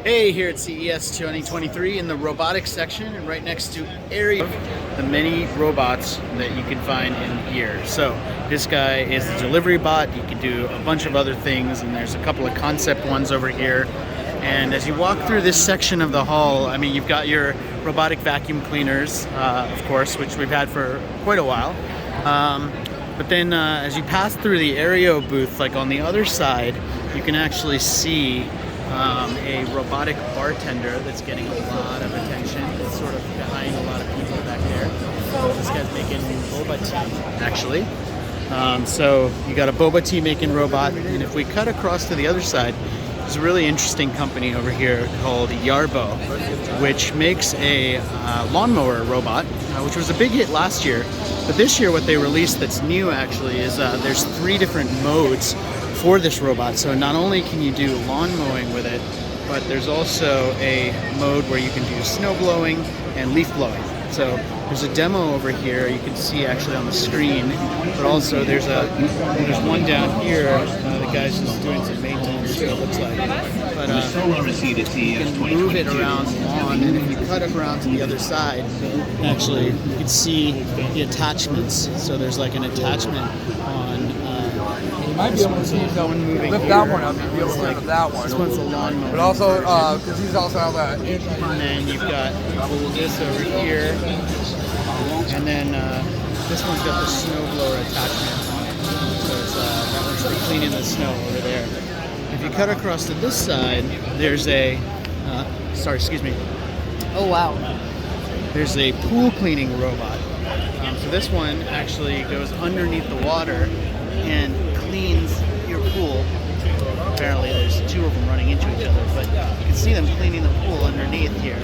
Hey, here at CES 2023 in the robotics section, and right next to area the many robots that you can find in here. So this guy is a delivery bot. He can do a bunch of other things, and there's a couple of concept ones over here. And as you walk through this section of the hall, I mean, you've got your robotic vacuum cleaners, of course, which we've had for quite a while. But then as you pass through the Aereo booth, like on the other side, you can actually see a robotic bartender that's getting a lot of attention. It's sort of behind a lot of people back there. This guy's making boba tea, actually. So you got a boba tea making robot, and if we cut across to the other side, there's a really interesting company over here called Yarbo, which makes a lawnmower robot, which was a big hit last year. But this year what they released that's new actually is there's 3 different modes for this robot. So not only can you do lawn mowing with it, but there's also a mode where you can do snow blowing and leaf blowing. So there's a demo over here you can see actually on the screen, but also there's one down here. The guy's just doing some maintenance, it looks like. But you can move it around the lawn, and if you cut it around to the other side, actually you can see the attachments. So there's like an attachment on. You might be able to lift that one up, you'd be able to lift that one. This one's a lawnmower. But also, because he's also have that. And then you've got this over here. And then this one's got the snowblower attachment on it. So it's, that one's for cleaning the snow over there. If you cut across to this side, there's a, excuse me. Oh, wow. There's a pool cleaning robot. So this one actually goes underneath the water and cleans your pool. Apparently there's 2 of them running into each other, but you can see them cleaning the pool underneath here.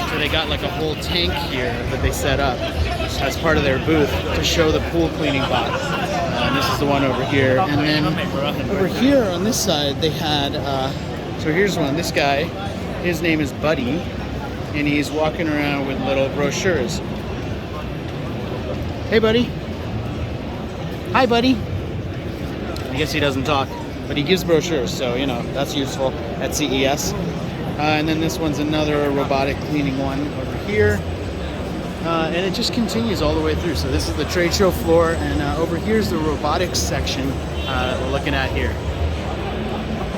So they got like a whole tank here that they set up as part of their booth to show the pool cleaning bot. And this is the one over here. And then over here on this side they had, so here's one, this guy, his name is Buddy, and he's walking around with little brochures. Hey buddy. Hi buddy. I guess he doesn't talk, but he gives brochures, so you know, that's useful at CES. And then this one's another robotic cleaning one over here. And it just continues all the way through. So this is the trade show floor, and over here's the robotics section that we're looking at here.